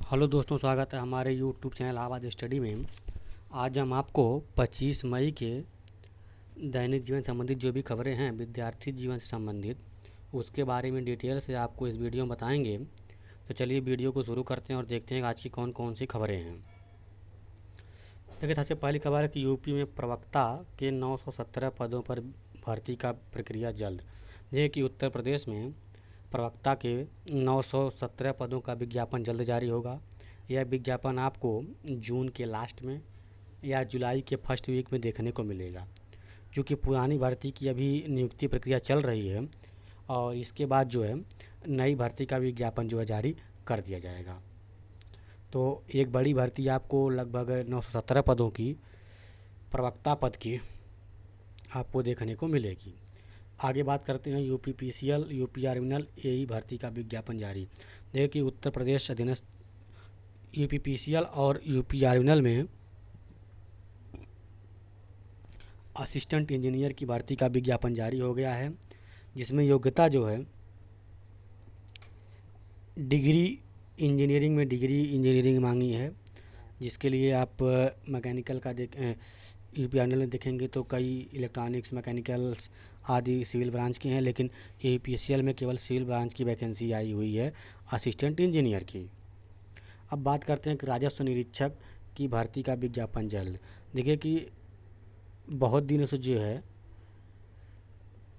Hello दोस्तों, स्वागत है हमारे यूट्यूब चैनल इलाहाबाद स्टडी में। आज हम आपको 25 मई के दैनिक जीवन संबंधित जो भी खबरें हैं विद्यार्थी जीवन से संबंधित, उसके बारे में डिटेल से आपको इस वीडियो में बताएंगे। तो चलिए वीडियो को शुरू करते हैं और देखते हैं कि आज की कौन कौन सी खबरें हैं। देखिए, सबसे पहली खबर है कि यूपी में प्रवक्ता के 917 पदों पर भर्ती का प्रक्रिया जल्द। देखिए कि उत्तर प्रदेश में प्रवक्ता के 917 पदों का विज्ञापन जल्द जारी होगा। यह विज्ञापन आपको जून के लास्ट में या जुलाई के फर्स्ट वीक में देखने को मिलेगा, क्योंकि पुरानी भर्ती की अभी नियुक्ति प्रक्रिया चल रही है और इसके बाद जो है नई भर्ती का विज्ञापन जो है जारी कर दिया जाएगा। तो एक बड़ी भर्ती आपको लगभग 917 पदों की प्रवक्ता पद की आपको देखने को मिलेगी। आगे बात करते हैं यूपीपीसीएल यूपीआरमिनल एई भर्ती का विज्ञापन जारी। देखिए कि उत्तर प्रदेश अधीनस्थ यूपीपीसीएल और यूपीआरमिनल में असिस्टेंट इंजीनियर की भर्ती का विज्ञापन जारी हो गया है, जिसमें योग्यता जो है डिग्री इंजीनियरिंग मांगी है, जिसके लिए आप मैकेनिकल का यूपीआरमिनल में देखेंगे तो कई इलेक्ट्रॉनिक्स, मैकेनिकल्स आदि सिविल ब्रांच की हैं, लेकिन यूपीपीसीएल में केवल सिविल ब्रांच की वैकेंसी आई हुई है असिस्टेंट इंजीनियर की। अब बात करते हैं कि राजस्व निरीक्षक की भर्ती का विज्ञापन जल्द। देखिए कि बहुत दिनों से जो है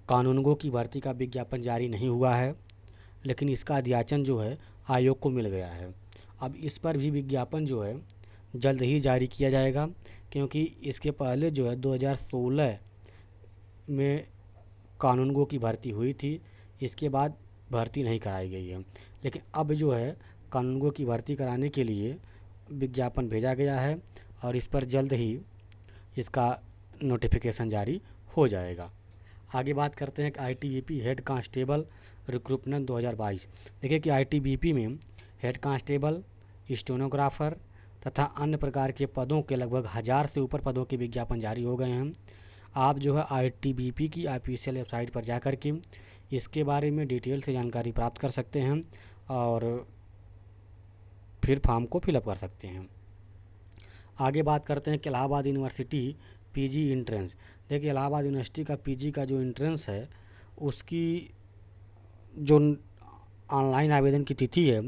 कानूनगो की भर्ती का विज्ञापन जारी नहीं हुआ है, लेकिन इसका अध्याचन जो है आयोग को मिल गया है। अब इस पर भी विज्ञापन जो है जल्द ही जारी किया जाएगा, क्योंकि इसके पहले जो है 2016 में कानूनगो की भर्ती हुई थी, इसके बाद भर्ती नहीं कराई गई है। लेकिन अब जो है कानूनगो की भर्ती कराने के लिए विज्ञापन भेजा गया है और इस पर जल्द ही इसका नोटिफिकेशन जारी हो जाएगा। आगे बात करते हैं कि आईटीबीपी हेड कांस्टेबल रिक्रूटमेंट 2022। देखिए कि आईटीबीपी में हेड कांस्टेबल, स्टेनोग्राफर तथा अन्य प्रकार के पदों के लगभग 1000 से ऊपर पदों के विज्ञापन जारी हो गए हैं। आप जो है आईटीबीपी की ऑफिशियल वेबसाइट पर जाकर के इसके बारे में डिटेल से जानकारी प्राप्त कर सकते हैं और फिर फॉर्म को फिलअप कर सकते हैं। आगे बात करते हैं कि इलाहाबाद यूनिवर्सिटी पीजी एंट्रेंस। देखिए इलाहाबाद यूनिवर्सिटी का पीजी का जो एंट्रेंस है, उसकी जो ऑनलाइन आवेदन की तिथि है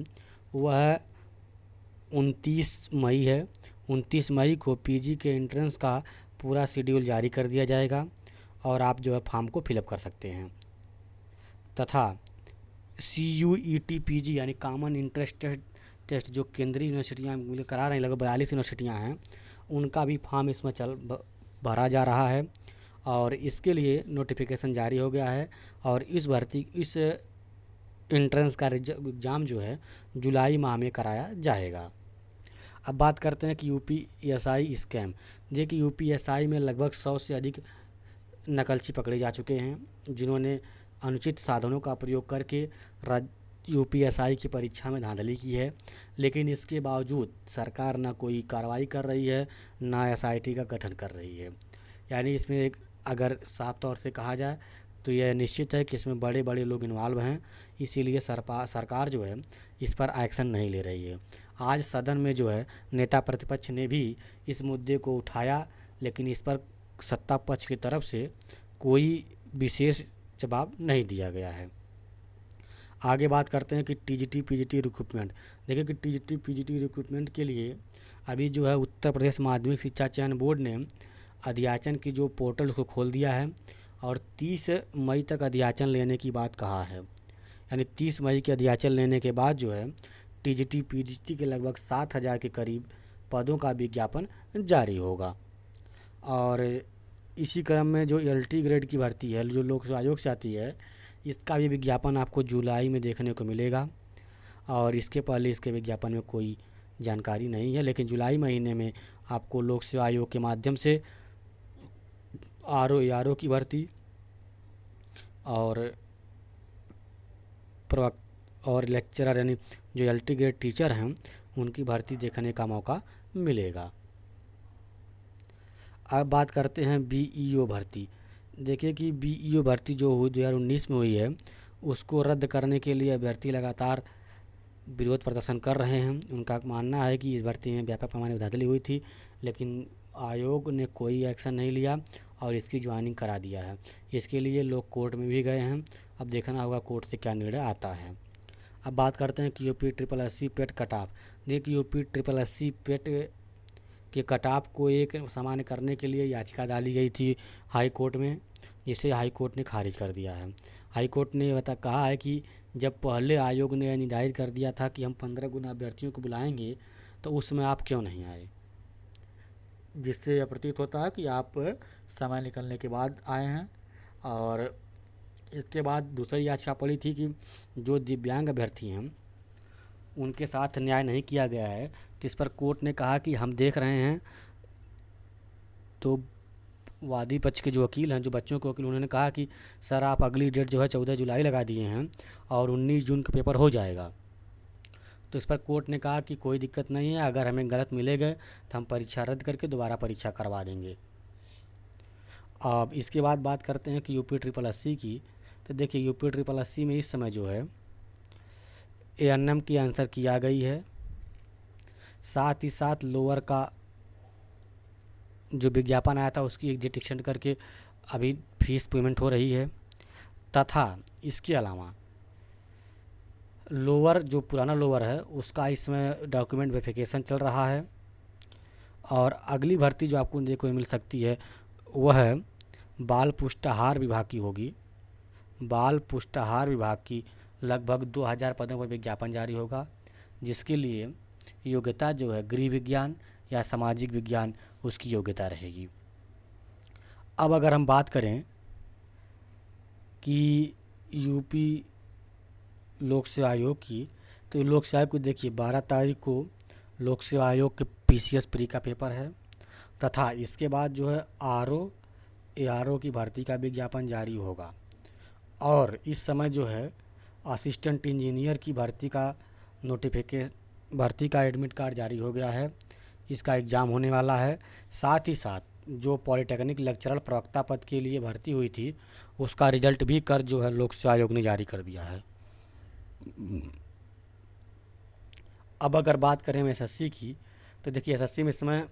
वह 29 मई है। 29 मई को पीजी के एंट्रेंस का पूरा शेड्यूल जारी कर दिया जाएगा और आप जो है फॉर्म को फिलअप कर सकते हैं। तथा CUET पीजी यानी कॉमन इंट्रेंस टेस्ट जो केंद्रीय यूनिवर्सिटियाँ मिल करा रही हैं, लगभग 42 यूनिवर्सिटियाँ हैं, उनका भी फॉर्म इसमें भरा जा रहा है और इसके लिए नोटिफिकेशन जारी हो गया है और इस एंट्रेंस का एग्ज़ाम जो है जुलाई माह में कराया जाएगा। अब बात करते हैं कि यूपीएसआई स्कैम। देखिए यूपीएसआई में लगभग 100 से अधिक नकलची पकड़े जा चुके हैं, जिन्होंने अनुचित साधनों का प्रयोग करके यूपीएसआई की परीक्षा में धांधली की है, लेकिन इसके बावजूद सरकार ना कोई कार्रवाई कर रही है, ना एसआईटी का गठन कर रही है। यानी इसमें एक अगर साफ तौर से कहा जाए तो यह निश्चित है कि इसमें बड़े बड़े लोग इन्वॉल्व हैं, इसीलिए सरकार जो है इस पर एक्शन नहीं ले रही है। आज सदन में जो है नेता प्रतिपक्ष ने भी इस मुद्दे को उठाया, लेकिन इस पर सत्ता पक्ष की तरफ से कोई विशेष जवाब नहीं दिया गया है। आगे बात करते हैं कि टीजीटी पीजीटी रिक्रूटमेंट। देखिए कि टीजीटी पीजीटी रिक्रूटमेंट के लिए अभी जो है उत्तर प्रदेश माध्यमिक शिक्षा चयन बोर्ड ने अध्याचन की जो पोर्टल को खोल दिया है और 30 मई तक अध्याचन लेने की बात कहा है। यानी 30 मई के अध्याचन लेने के बाद जो है टीजीटी पीजीटी के लगभग 7000 के करीब पदों का विज्ञापन जारी होगा। और इसी क्रम में जो एलटी ग्रेड की भर्ती है, जो लोक सेवा आयोग से आती है, इसका भी विज्ञापन आपको जुलाई में देखने को मिलेगा और इसके पहले इसके विज्ञापन में कोई जानकारी नहीं है। लेकिन जुलाई महीने में आपको लोक सेवा आयोग के माध्यम से आरओ की भर्ती और लेक्चरर यानी जो एलटी ग्रेड टीचर हैं उनकी भर्ती देखने का मौका मिलेगा। अब बात करते हैं बीईओ भर्ती। देखिए कि बीईओ भर्ती जो हुई 2019 में हुई है, उसको रद्द करने के लिए अभ्यर्थी लगातार विरोध प्रदर्शन कर रहे हैं। उनका मानना है कि इस भर्ती में व्यापक पैमाने पर धांधली हुई थी, लेकिन आयोग ने कोई एक्शन नहीं लिया और इसकी ज्वाइनिंग करा दिया है। इसके लिए लोग कोर्ट में भी गए हैं। अब देखना होगा कोर्ट से क्या निर्णय आता है। अब बात करते हैं कि यूपी ट्रिपल एस सी पेट कट ऑफ। देखिए, यूपी ट्रिपल एस सी पेट के कट ऑफ को एक सामान्य करने के लिए याचिका डाली गई थी हाई कोर्ट में, जिसे हाई कोर्ट ने खारिज कर दिया है। हाई कोर्ट ने कहा है कि जब पहले आयोग ने निर्धारित कर दिया था कि हम 15 गुना अभ्यर्थियों को बुलाएंगे, तो उसमें आप क्यों नहीं आए, जिससे यह प्रतीत होता है कि आप समय निकलने के बाद आए हैं। और इसके बाद दूसरी याचिका पड़ी थी कि जो दिव्यांग अभ्यर्थी हैं उनके साथ न्याय नहीं किया गया है, तो इस पर कोर्ट ने कहा कि हम देख रहे हैं। तो वादी पक्ष के जो वकील हैं, जो बच्चों के वकील, उन्होंने कहा कि सर आप अगली डेट जो है 14 जुलाई लगा दिए हैं और 19 जून का पेपर हो जाएगा। तो इस पर कोर्ट ने कहा कि कोई दिक्कत नहीं है, अगर हमें गलत मिले गए तो हम परीक्षा रद्द करके दोबारा परीक्षा करवा देंगे। अब इसके बाद बात करते हैं कि यूपी ट्रिपल एस सी की। तो देखिए, यूपी ट्रिपल एस सी में इस समय जो है ANM की आंसर की आ गई है, साथ ही साथ लोअर का जो विज्ञापन आया था उसकी एग्जिट एक्सटेंड करके अभी फीस पेमेंट हो रही है। तथा इसके अलावा लोअर जो पुराना लोअर है उसका इसमें डॉक्यूमेंट वेरिफिकेशन चल रहा है। और अगली भर्ती जो आपको देखने को मिल सकती है वह बाल पुष्टाहार विभाग की होगी। बाल पुष्टाहार विभाग की लगभग 2000 पदों पर विज्ञापन जारी होगा, जिसके लिए योग्यता जो है गृह विज्ञान या सामाजिक विज्ञान उसकी योग्यता रहेगी। अब अगर हम बात करें कि यूपी लोक सेवा आयोग की, तो लोक सेवा आयोग को देखिए 12 तारीख को लोक सेवा आयोग के PCS प्री का पेपर है। तथा इसके बाद जो है ARO की भर्ती का विज्ञापन जारी होगा। और इस समय जो है असिस्टेंट इंजीनियर की भर्ती का एडमिट कार्ड जारी हो गया है। इसका एग्ज़ाम होने वाला है। साथ ही साथ जो पॉलिटेक्निक लेक्चरर प्रवक्ता पद के लिए भर्ती हुई थी उसका रिजल्ट भी कर जो है लोक सेवा आयोग ने जारी कर दिया है। अब अगर बात करें हम SSC की, तो देखिए SSC में इस समय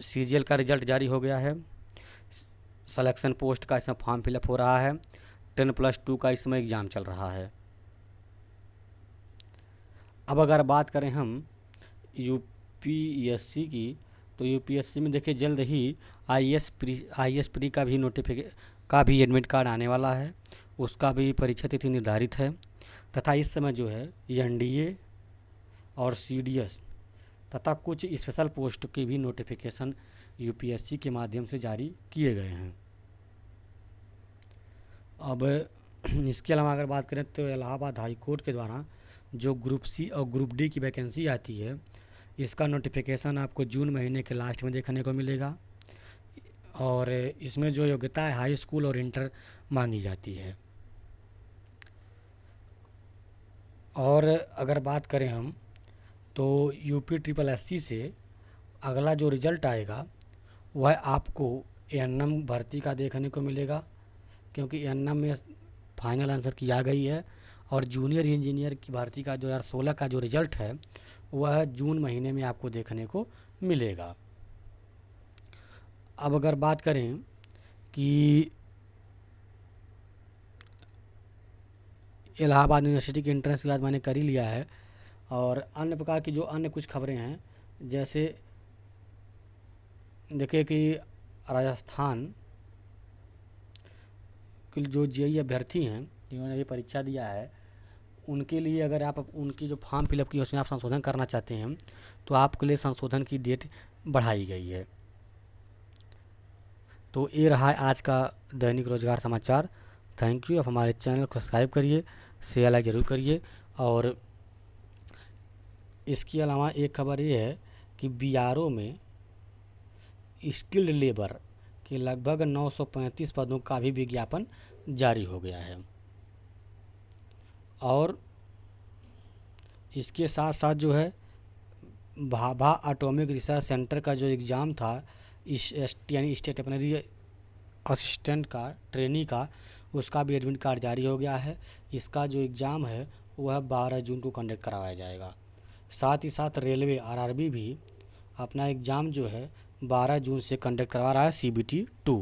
CGL का रिजल्ट जारी हो गया है। सिलेक्शन पोस्ट का इसमें फॉर्म फिलअप हो रहा है। 10+2 का इसमें एग्ज़ाम चल रहा है। अब अगर बात करें हम UPSC की, तो UPSC में देखिए जल्द ही IAS प्री का भी एडमिट कार्ड आने वाला है। उसका भी परीक्षा तिथि निर्धारित है। तथा इस समय जो है NDA और CDS तथा कुछ स्पेशल पोस्ट के भी नोटिफिकेशन UPSC के माध्यम से जारी किए गए हैं। अब इसके अलावा अगर बात करें तो इलाहाबाद हाई कोर्ट के द्वारा जो ग्रुप C और ग्रुप D की वैकेंसी आती है, इसका नोटिफिकेशन आपको जून महीने के लास्ट में देखने को मिलेगा। और इसमें जो योग्यता है हाई स्कूल और इंटर मांगी जाती है। और अगर बात करें हम तो यूपी ट्रिपल SC से अगला जो रिज़ल्ट आएगा वह आपको ANM भर्ती का देखने को मिलेगा, क्योंकि ANM में फाइनल आंसर की आ गई है। और जूनियर इंजीनियर की भर्ती का 2016 का जो रिज़ल्ट है वह जून महीने में आपको देखने को मिलेगा। अब अगर बात करें कि इलाहाबाद यूनिवर्सिटी के एंट्रेंस की बात मैंने कर ही लिया है। और अन्य प्रकार की जो अन्य कुछ खबरें हैं, जैसे देखिए कि राजस्थान के जो JEE अभ्यर्थी हैं जिन्होंने अभी परीक्षा दिया है, उनके लिए अगर आप उनकी जो फॉर्म फिलअप की उसमें आप संशोधन करना चाहते हैं तो आपके लिए संशोधन की डेट बढ़ाई गई है। तो ये रहा है आज का दैनिक रोजगार समाचार। Thank you. आप हमारे चैनल को सब्सक्राइब करिए, शेयर लाइक ज़रूर करिए। और इसके अलावा एक खबर ये है कि BRO में स्किल्ड लेबर के लगभग 935 पदों का भी विज्ञापन जारी हो गया है। और इसके साथ साथ जो है भाभा एटॉमिक रिसर्च सेंटर का जो एग्ज़ाम था यानी स्टेशनरी असिस्टेंट का ट्रेनी का, उसका भी एडमिट कार्ड जारी हो गया है। इसका जो एग्ज़ाम है वह 12 जून को कंडक्ट करवाया जाएगा। साथ ही साथ रेलवे आरआरबी भी अपना एग्ज़ाम जो है 12 जून से कंडक्ट करवा रहा है CBT 2।